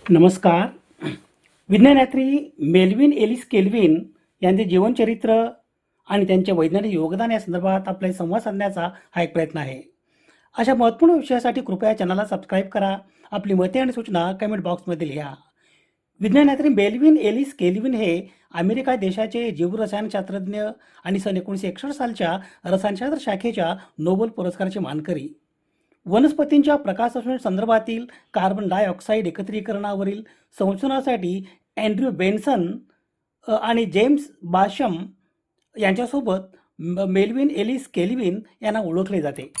नमस्कार. विज्ञानयात्री Melvin Ellis kelvin यांचे जीवनचरित्र आणि त्यांचे वैज्ञानिक योगदान या संदर्भात आपले संवाद साधण्याचा हा एक प्रयत्न आहे. अशा महत्त्वपूर्ण विषयासाठी कृपया चॅनलला सबस्क्राईब करा. आपली मते आणि सूचना कमेंट बॉक्समध्ये लिहा. विज्ञानयात्री मेल्विन एलिस केल्विन हे अमेरिका देशाचे जीवरसायनशास्त्रज्ञ आणि सन 1961 सालच्या रसायनशास्त्र शाखेच्या नोबेल पुरस्काराचे मानकरी. वनस्पतींच्या प्रकाशसंश्लेषण संदर्भातील कार्बन डायऑक्साईड एकत्रीकरणावरील संशोधनासाठी अँड्र्यू बेन्सन आणि जेम्स बाशम यांच्यासोबत मेल्विन एलिस केल्विन यांना ओळखले जाते.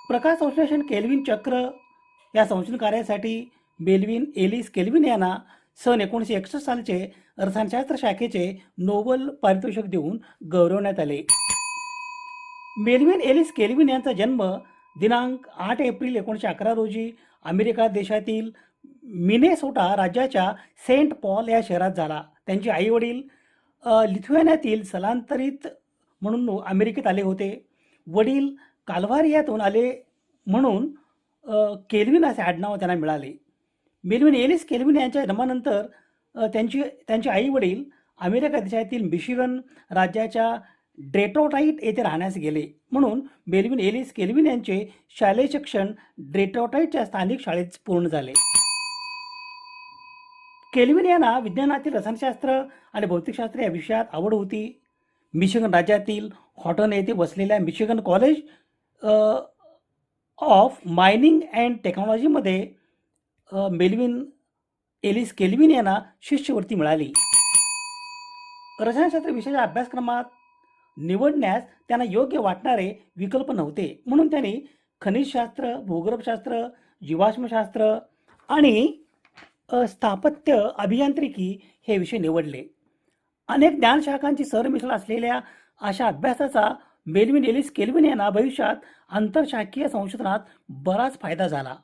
प्रकाश संश्लेषण केल्विन चक्र या संशोधन कार्यासाठी मेल्विन एलिस केल्विन यांना सन 1961 सालचे रसायनशास्त्र शाखेचे नोबेल पारितोषिक देऊन गौरवण्यात आले. मेल्विन एलिस केल्विन यांचा जन्म दिनांक 8 एप्रिल 1911 रोजी अमेरिका देशातील मिनेसोटा राज्याच्या सेंट पॉल या शहरात झाला. त्यांचे आईवडील लिथुएनियातील स्थलांतरित म्हणून अमेरिकेत आले होते. वडील काल्व्हारियातून आले म्हणून केल्विन असे आडनाव त्यांना मिळाले. मेल्विन एलिस केल्विन यांच्या जन्मानंतर त्यांचे आईवडील अमेरिका देशातील मिशिगन राज्याच्या डेट्रॉइट येथे राहण्यास गेले, म्हणून मेल्विन एलिस केल्विन यांचे शालेय शिक्षण डेट्रॉइटच्या स्थानिक शाळेत पूर्ण झाले. केल्विन यांना विज्ञानातील रसायनशास्त्र आणि भौतिकशास्त्र या विषयात आवड होती. मिशिगन राज्यातील हॉटन येथे बसलेल्या Michigan college of mining and टेक्नॉलॉजीमध्ये मेल्विन एलिस केल्विन यांना शिष्यवृत्ती मिळाली. रसायनशास्त्र विषयाच्या अभ्यासक्रमात निवडण्यास त्यांना योग्य वाटणारे विकल्प नव्हते, म्हणून त्यांनी खनिजशास्त्र, भूगर्भशास्त्र, जीवाश्मशास्त्र आणि स्थापत्य अभियांत्रिकी हे विषय निवडले. अनेक ज्ञानशाखांची सरमिसळ असलेल्या अशा अभ्यासाचा मेल्विन एलिस केल्विन यांना भविष्यात आंतरशाखीय संशोधनात बराच फायदा झाला.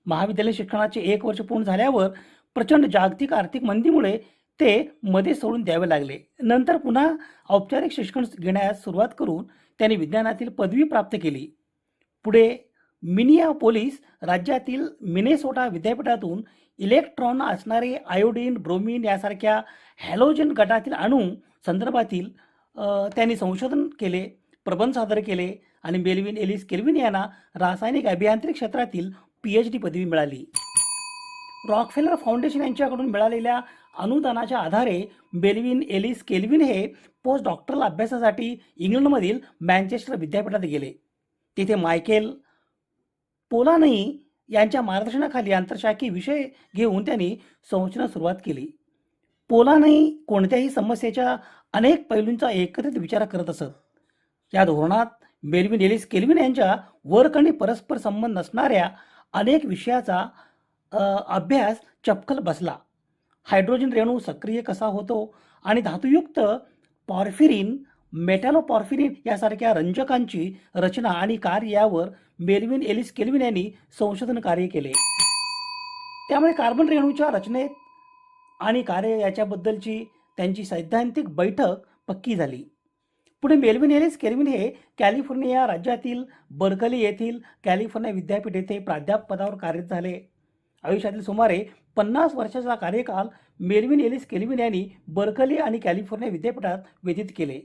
महाविद्यालयीन शिक्षणाचे 1 वर्ष पूर्ण झाल्यावर प्रचंड जागतिक आर्थिक मंदीमुळे ते मध्ये सोडून द्यावे लागले. नंतर पुन्हा औपचारिक शिक्षण घेण्यास सुरुवात करून त्यांनी विज्ञानातील पदवी प्राप्त केली. पुढे मिनियापोलिस राज्यातील मिनेसोटा विद्यापीठातून इलेक्ट्रॉन असणारे आयोडीन, ब्रोमीन यासारख्या हॅलोजन गटातील अणू संदर्भातील त्यांनी संशोधन केले, प्रबंध सादर केले आणि मेल्विन एलिस केल्विन यांना रासायनिक अभियांत्रिकी क्षेत्रातील PhD पदवी मिळाली. रॉकफेलर फाउंडेशन यांच्याकडून मिळालेल्या अनुदानाच्या आधारे मेल्विन एलिस केल्विन हे पोस्ट डॉक्टरल अभ्यासासाठी इंग्लंडमधील मँचेस्टर विद्यापीठात गेले. तिथे मायकेल पोलानी यांच्या मार्गदर्शनाखाली आंतरशाखीय विषय घेऊन त्यांनी संशोधनास सुरुवात केली. पोलानी कोणत्याही समस्येच्या अनेक पैलूंचा एकत्रित विचार करत असत. या धोरणात मेल्विन एलिस केल्विन यांच्या वर्क आणि परस्पर संबंध नसणाऱ्या अनेक विषयाचा अभ्यास चपखल बसला. हायड्रोजन रेणू सक्रिय कसा होतो आणि धातुयुक्त पॉर्फिरिन, मेटॅलोपॉर्फिरिन यासारख्या रंजकांची रचना आणि कार्य यावर मेल्विन एलिस केल्विन यांनी संशोधन कार्य केले. त्यामुळे कार्बन रेणूच्या रचनेत आणि कार्य याच्याबद्दलची त्यांची सैद्धांतिक बैठक पक्की झाली. पुढे मेल्विन एलिस केल्विन हे कॅलिफोर्निया राज्यातील बर्कली येथील कॅलिफोर्निया विद्यापीठ येथे प्राध्यापक पदावर कार्यरत झाले. आयुष्यातील सुमारे 50 वर्षाचा कार्यकाल मेल्विन एलिस केल्विन यांनी बर्कली आणि कॅलिफोर्निया विद्यापीठात व्यतीत केले.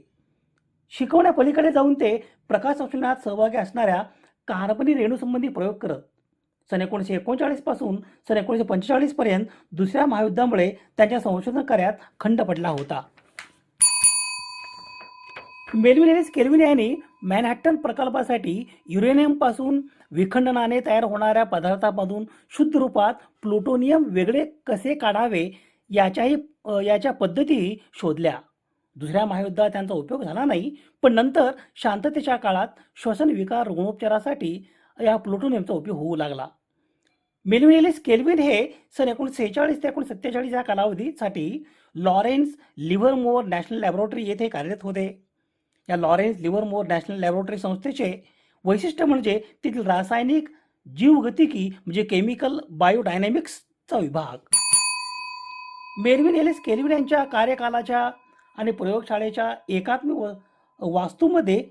शिकवण्यापलीकडे जाऊन ते प्रकाश संश्लेषणात सहभागी असणाऱ्या कार्बनी रेणूसंबंधी प्रयोग करत सन 1939 पासून सन 1945 पर्यंत दुसऱ्या महायुद्धामुळे त्यांच्या संशोधन कार्यात खंड पडला होता. मेल्विन एलिस केल्विन यांनी मॅनहॅटन प्रकल्पासाठी युरेनियमपासून विखंडनाने तयार होणाऱ्या पदार्थामधून शुद्ध रूपात प्लुटोनियम वेगळे कसे काढावे याच्या पद्धतीही शोधल्या. दुसऱ्या महायुद्धात त्यांचा उपयोग झाला नाही, पण नंतर शांततेच्या काळात श्वसन विकार रुग्णोपचारासाठी या प्लुटोनियमचा उपयोग होऊ लागला. मेल्विन एलिस केल्विन हे सन 1946 ते 1947 या कालावधीसाठी लॉरेन्स लिव्हरमोअर नॅशनल लॅबोरेटरी येथे कार्यरत होते. या लॉरेन्स लिव्हरमोअर नॅशनल लॅबोरेटरी संस्थेचे वैशिष्ट्य म्हणजे तेथील रासायनिक जीवगतिकी म्हणजे केमिकल बायोडायनॅमिक्सचा विभाग. मेल्विन एलिस केल्विन यांच्या कार्यकालाच्या आणि प्रयोगशाळेच्या एकात्मिक वास्तूमध्ये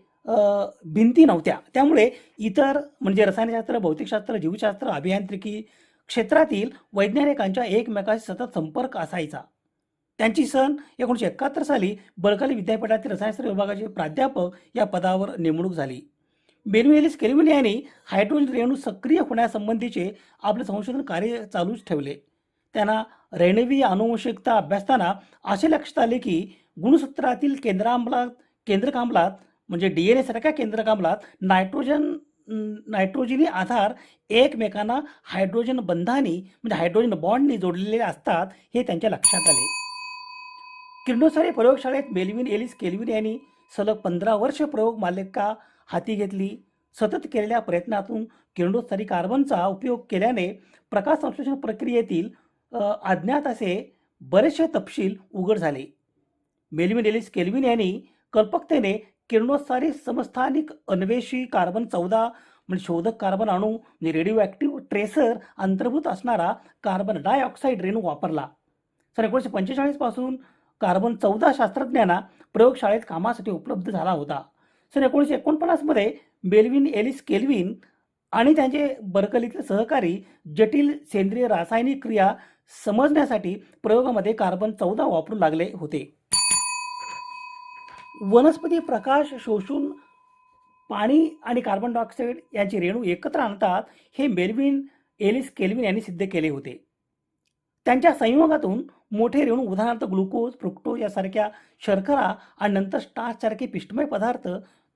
भिंती नव्हत्या, त्यामुळे इतर म्हणजे रसायनशास्त्र, भौतिकशास्त्र, जीवशास्त्र, अभियांत्रिकी, क्षेत्रातील वैज्ञानिकांच्या एकमेकांशी सतत संपर्क असायचा. त्यांची सन 1971 साली बर्कली विद्यापीठातील रसायनशास्त्र विभागाचे प्राध्यापक या पदावर नेमणूक झाली. बेल्विन एलिस केल्विन यांनी हायड्रोजन रेणू सक्रिय होण्यासंबंधीचे आपले संशोधन कार्य चालूच ठेवले. त्यांना रेणुवीय अनुवंशिकता अभ्यासताना असे लक्षात आले की गुणसूत्रातील केंद्रकांबलात म्हणजे DNA सारख्या केंद्रकांबलात नायट्रोजनी आधार एकमेकांना हायड्रोजन बंधानी म्हणजे हायड्रोजन बॉन्डनी जोडलेले असतात हे त्यांच्या लक्षात आले. किरणोत्सारी प्रयोगशाळेत बेल्विन एलिस केल्विन यांनी सलग 15 वर्ष प्रयोग मालिका हाती घेतली. सतत केलेल्या प्रयत्नातून किरणोत्सारी कार्बनचा उपयोग केल्याने प्रकाश संश्लेषण प्रक्रियेतील अज्ञात असे बरेचसे तपशील उघड झाले. बेल्विन एलिस केल्विन यांनी कल्पकतेने किरणोत्सारी समस्थानिक अन्वेषी कार्बन 14 म्हणजे शोधक कार्बन अणू म्हणजे रेडिओ ॲक्टिव्ह ट्रेसर अंतर्भूत असणारा कार्बन डायऑक्साईड रेणू वापरला. 1945 पासून कार्बन 14 शास्त्रज्ञांना प्रयोगशाळेत कामासाठी उपलब्ध झाला होता. 1949 मध्ये बेल्विन एलिस केल्विन आणि त्यांचे बर्कलीतील सहकारी जटिल सेंद्रिय रासायनिक क्रिया समजण्यासाठी प्रयोगामध्ये कार्बन 14 वापरू लागले होते. वनस्पती प्रकाश शोषून पाणी आणि कार्बन डायऑक्साईड यांचे रेणू एकत्र आणतात हे बेल्विन एलिस केल्विन यांनी सिद्ध केले होते. त्यांच्या संयोगातून मोठे रेणू उदाहरणार्थ ग्लुकोज, फ्रुक्टोज यासारख्या शर्करा आणि नंतर स्टार्चसारखे पिष्टमय पदार्थ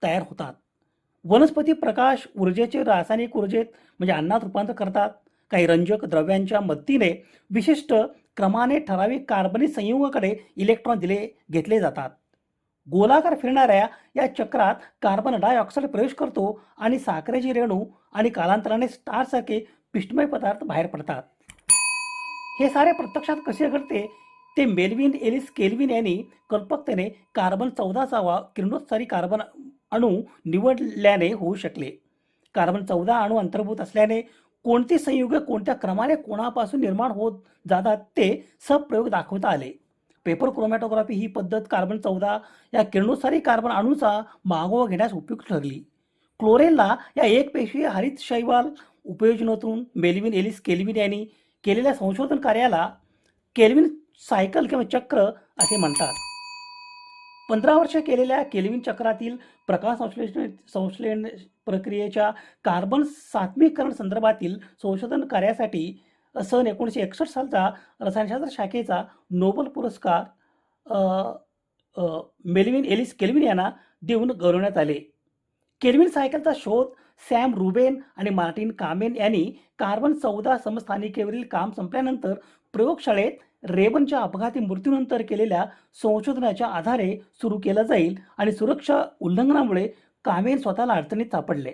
तयार होतात. वनस्पती प्रकाश ऊर्जेचे रासायनिक ऊर्जेत म्हणजे अन्नात रूपांतर करतात. काही रंजक द्रव्यांच्या मदतीने विशिष्ट क्रमाने ठराविक कार्बनिक संयुगाकडे इलेक्ट्रॉन घेतले जातात. गोलाकार फिरणाऱ्या या चक्रात कार्बन डायऑक्साईड प्रवेश करतो आणि साखरेची रेणू आणि कालांतराने स्टार्चसारखे पिष्टमय पदार्थ बाहेर पडतात. हे सारे प्रत्यक्षात कसे घडते ते बेल्विन एलिस केल्विन यांनी कल्पकतेने कार्बन 14चा किरणोत्सारी कार्बन अणू निवडल्याने होऊ शकले. कार्बन 14 अणू अंतर्भूत असल्याने कोणते संयुग कोणत्या क्रमाने कोणापासून निर्माण होत जातात ते प्रयोग दाखवता आले. पेपर क्रोमॅटोग्राफी ही पद्धत कार्बन 14 या किरणोत्सारी कार्बन अणूचा मागोवा घेण्यास उपयुक्त ठरली. क्लोरेनला या एकपेशीय हरित शैवाल उपयोजनातून बेल्विन एलिस केल्विन यांनी केलेल्या संशोधन कार्याला केल्विन सायकल किंवा चक्र असे म्हणतात. 15 वर्ष केलेल्या केल्विन चक्रातील प्रकाश संश्लेषण प्रक्रियेच्या कार्बन सात्मीकरण संदर्भातील संशोधन कार्यासाठी 1961 सालचा रसायनशास्त्र शाखेचा नोबेल पुरस्कार बेल्विन एलिस केल्विन यांना देऊन गौरवण्यात आले. केल्विन सायकलचा शोध सॅम रुबेन आणि मार्टिन कामेन यांनी कार्बन 14 समस्थानिकेवरील काम संपल्यानंतर प्रयोगशाळेत रेबनच्या अपघाती मृत्यूनंतर केलेल्या संशोधनाच्या आधारे सुरू केला जाईल आणि सुरक्षा उल्लंघनामुळे कामेन स्वतःला अडचणीत सापडले.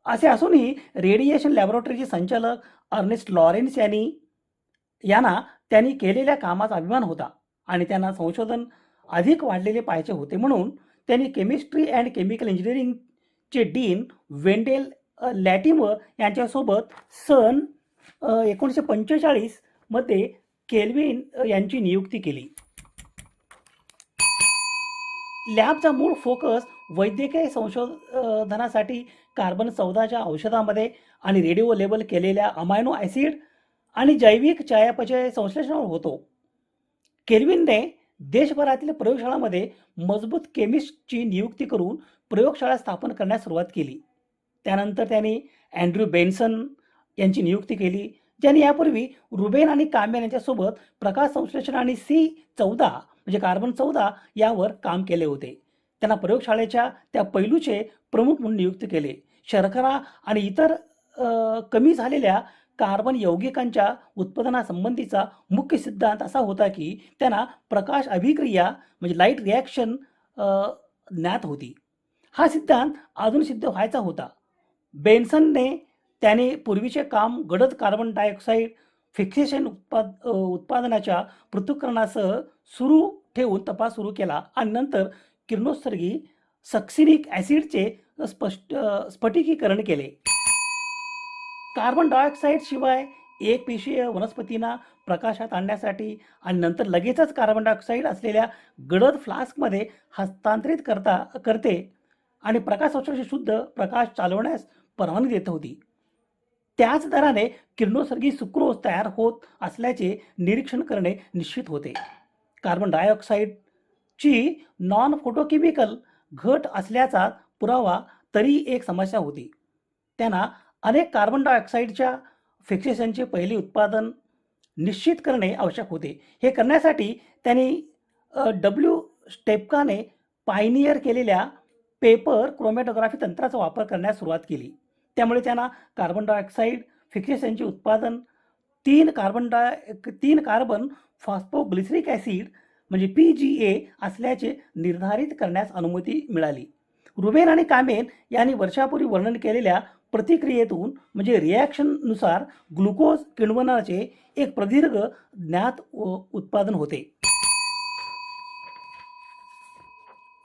असे असूनही रेडिएशन लॅबोरेटरीचे संचालक अर्नेस्ट लॉरेन्स यांना त्यांनी केलेल्या कामाचा अभिमान होता आणि त्यांना संशोधन अधिक वाढलेले पाहायचे होते. म्हणून त्यांनी केमिस्ट्री अँड केमिकल इंजिनिअरिंगचे डीन वेंडेल लॅटिमर यांच्यासोबत 1945 मध्ये केल्विन यांची नियुक्ती केली. लॅबचा मूळ फोकस वैद्यकीय संशोधनासाठी कार्बन 14च्या औषधामध्ये आणि रेडिओ लेबल केलेल्या अमायनो ॲसिड आणि जैविक चयापचय संश्लेषणावर होतो. केल्विनने देशभरातील प्रयोगशाळांमध्ये मजबूत केमिस्टची नियुक्ती करून प्रयोगशाळा स्थापन करण्यास सुरुवात केली. त्यानंतर त्यांनी अँड्र्यू बेन्सन यांची नियुक्ती केली, ज्यांनी यापूर्वी रुबेन आणि कामेन यांच्यासोबत प्रकाश संश्लेषण आणि C14 म्हणजे कार्बन 14 यावर काम केले होते. त्यांना प्रयोगशाळेच्या त्या पैलूचे प्रमुख म्हणून नियुक्त केले. शर्करा आणि इतर कमी झालेल्या कार्बन यौगिकांच्या उत्पादनासंबंधीचा मुख्य सिद्धांत असा होता की त्यांना प्रकाश अभिक्रिया म्हणजे लाईट रिॲक्शन ज्ञात होती. हा सिद्धांत अजून सिद्ध व्हायचा होता. बेन्सनने त्याने पूर्वीचे काम गडद कार्बन डायऑक्साईड फिक्सेशन उत्पादनाच्या पृथक्करणासह सुरू ठेवून तपास सुरू केला आणि नंतर किरणोत्सर्गी सक्सिनिक ॲसिडचे स्फटिकीकरण केले. कार्बन डायऑक्साईड शिवाय एक पेशीय वनस्पतींना प्रकाशात आणण्यासाठी आणि नंतर लगेचच कार्बन डायऑक्साईड असलेल्या गडद फ्लास्कमध्ये हस्तांतरित करते आणि प्रकाश संश्लेषण शुद्ध प्रकाश चालवण्यास परवानगी देत होती. त्याच दराने किरणोत्सर्गी सुक्रोज तयार होत असल्याचे निरीक्षण करणे निश्चित होते. कार्बन डायऑक्साईडची नॉन फोटोकेमिकल घट असल्याचा पुरावा तरी एक समस्या होती. त्यांना अनेक कार्बन डायऑक्साईडच्या फिक्सेशनचे पहिले उत्पादन निश्चित करणे आवश्यक होते. हे करण्यासाठी त्यांनी डब्ल्यू स्टेपकाने पायनियर केलेल्या पेपर क्रोमॅटोग्राफी तंत्राचा वापर करण्यास सुरुवात केली. त्यामुळे त्यांना कार्बन डायऑक्साईड फिक्सेशनचे उत्पादन 3 कार्बन फॉस्फोग्लिसरिक ॲसिड म्हणजे PGA असल्याचे निर्धारित करण्यास अनुमती मिळाली. रुबेन आणि कामेन यांनी वर्षापूर्वी वर्णन केलेल्या प्रतिक्रियेतून म्हणजे रिॲक्शननुसार ग्लुकोज किण्वनाचे एक प्रदीर्घ ज्ञात उत्पादन होते.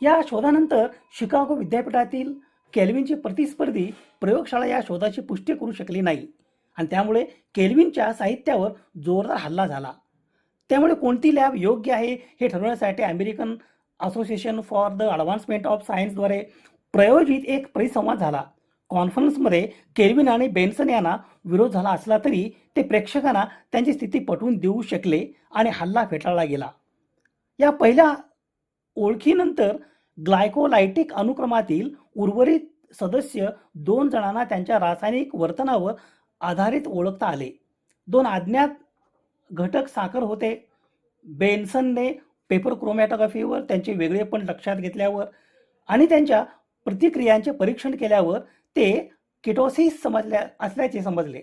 या शोधानंतर शिकागो विद्यापीठातील केल्विनची प्रतिस्पर्धी प्रयोगशाळा या शोधाची पुष्टी करू शकली नाही आणि त्यामुळे केल्विनच्या साहित्यावर जोरदार हल्ला झाला. त्यामुळे कोणती लॅब योग्य आहे हे ठरवण्यासाठी American Association for the advancement of सायन्सद्वारे प्रायोजित एक परिसंवाद झाला. कॉन्फरन्समध्ये केल्विन आणि बेन्सन यांना विरोध झाला असला तरी ते प्रेक्षकांना त्यांची स्थिती पटवून देऊ शकले आणि हल्ला फेटाळला गेला. या पहिल्या ओळखीनंतर ग्लायकोलायटिक अनुक्रमातील उर्वरित सदस्य 2 जणांना त्यांच्या रासायनिक वर्तनावर आधारित ओळखता आले. 2 अज्ञात घटक साखर होते. बेन्सनने पेपर क्रोमॅटोग्राफीवर त्यांचे वेगळेपण लक्षात घेतल्यावर आणि त्यांच्या प्रतिक्रियांचे परीक्षण केल्यावर ते किटोसिस असल्याचे समजले.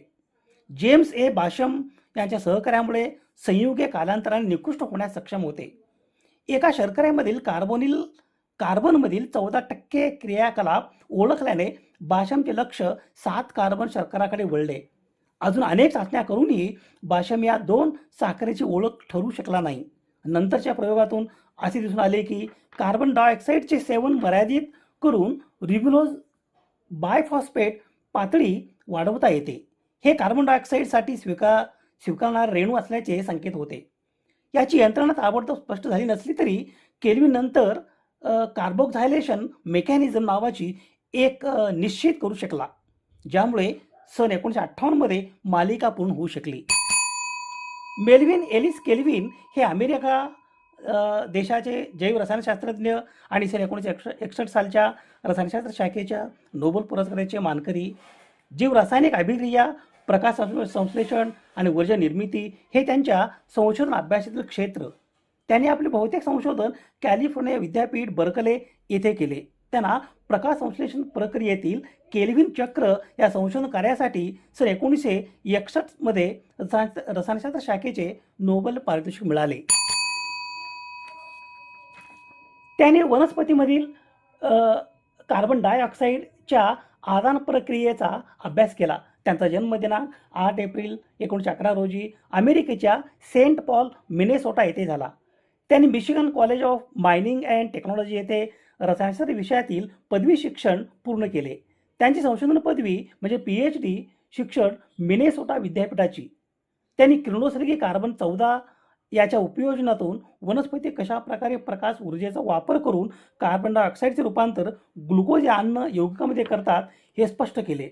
जेम्स ए बाशम यांच्या सहकार्यामुळे संयुगे कालांतराने निकृष्ट होण्यास सक्षम होते. एका शर्कऱ्यामधील कार्बनमधील 14% क्रियाकलाप ओळखल्याने बाशमचे लक्ष 7 कार्बन शर्कराकडे वळले. अजून अनेक चाचण्या करूनही बाशम या 2 साखरेची ओळख ठरू शकला नाही. नंतरच्या प्रयोगातून असे दिसून आले की कार्बन डायऑक्साईडचे सेवन मर्यादित करून रिब्युलोज बायफॉस्फेट पातळी वाढवता येते. हे कार्बन डायऑक्साईडसाठी स्वीकारणारे रेणू असल्याचे संकेत होते. याची यंत्रणा ताबडतोब स्पष्ट झाली नसली तरी केल्विन नंतर कार्बोक्झायलेशन मेकॅनिझम नावाची एक निश्चित करू शकला, ज्यामुळे सन 1958 मध्ये मालिका पूर्ण होऊ शकली. मेल्विन एलिस केल्विन हे अमेरिका देशाचे जैव रसायनशास्त्रज्ञ आणि सन 1961 सालच्या रसायनशास्त्र शाखेच्या नोबेल पुरस्काराचे मानकरी. जीव रासायनिक अभिक्रिया, प्रकाश संश्लेषण आणि ऊर्जा निर्मिती हे त्यांच्या संशोधन अभ्यासातील क्षेत्र. त्यांनी आपले बहुतेक संशोधन कॅलिफोर्निया विद्यापीठ बर्कले येथे केले. त्यांना प्रकाश संश्लेषण प्रक्रियेतील केल्विन चक्र या संशोधन कार्यासाठी सन 1961 मध्ये रसायनशास्त्र शाखेचे नोबेल पारितोषिक मिळाले. त्याने वनस्पतीमधील कार्बन डायऑक्साईडच्या आदान प्रक्रियेचा अभ्यास केला. त्यांचा जन्मदिनांक 8 एप्रिल 1911 रोजी अमेरिकेच्या सेंट पॉल मिनेसोटा येथे झाला. त्यांनी Michigan college of mining and technology येथे रसायनशास्त्र विषयातील पदवी शिक्षण पूर्ण केले. त्यांची संशोधन पदवी म्हणजे PhD शिक्षण मिनेसोटा विद्यापीठाची. त्यांनी किरणोत्सर्गी कार्बन 14 याच्या उपयोजनातून वनस्पती कशा प्रकारे प्रकाश ऊर्जेचा वापर करून कार्बन डायऑक्साईडचे रूपांतर ग्लुकोज या अन्न यौगिकामध्ये करतात हे स्पष्ट केले.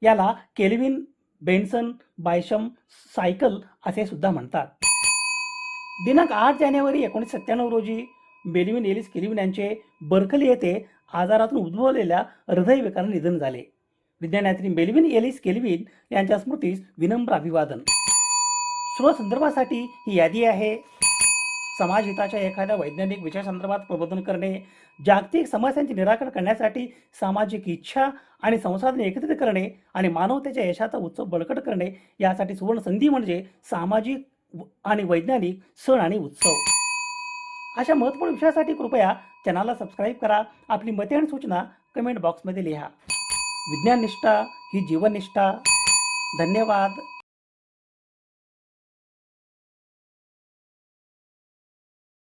याला केल्विन बेन्सन बायशम सायकल असे सुद्धा म्हणतात. दिनांक 8 जानेवारी 1997 रोजी मेल्विन एलिस केल्विन यांचे बर्कली येथे आजारातून उद्भवलेल्या हृदयविकाराने निधन झाले. विज्ञानयात्री मेल्विन एलिस केल्विन यांच्या स्मृतीस विनम्र अभिवादन. स्रोत संदर्भासाठी ही यादी आहे. समाज हिताच्या एखाद्या वैज्ञानिक विषयासंदर्भात प्रबोधन करणे, जागतिक समस्यांचे निराकरण करण्यासाठी सामाजिक इच्छा आणि संसाधने एकत्रित करणे आणि मानवतेच्या यशाचा उत्सव बळकट करणे यासाठी सुवर्ण संधी म्हणजे सामाजिक आणि वैज्ञानिक सण आणि उत्सव. अशा महत्त्वपूर्ण विषयासाठी कृपया चॅनलला सबस्क्राईब करा. आपली मते आणि सूचना कमेंट बॉक्समध्ये लिहा. विज्ञान निष्ठा ही जीवननिष्ठा. धन्यवाद.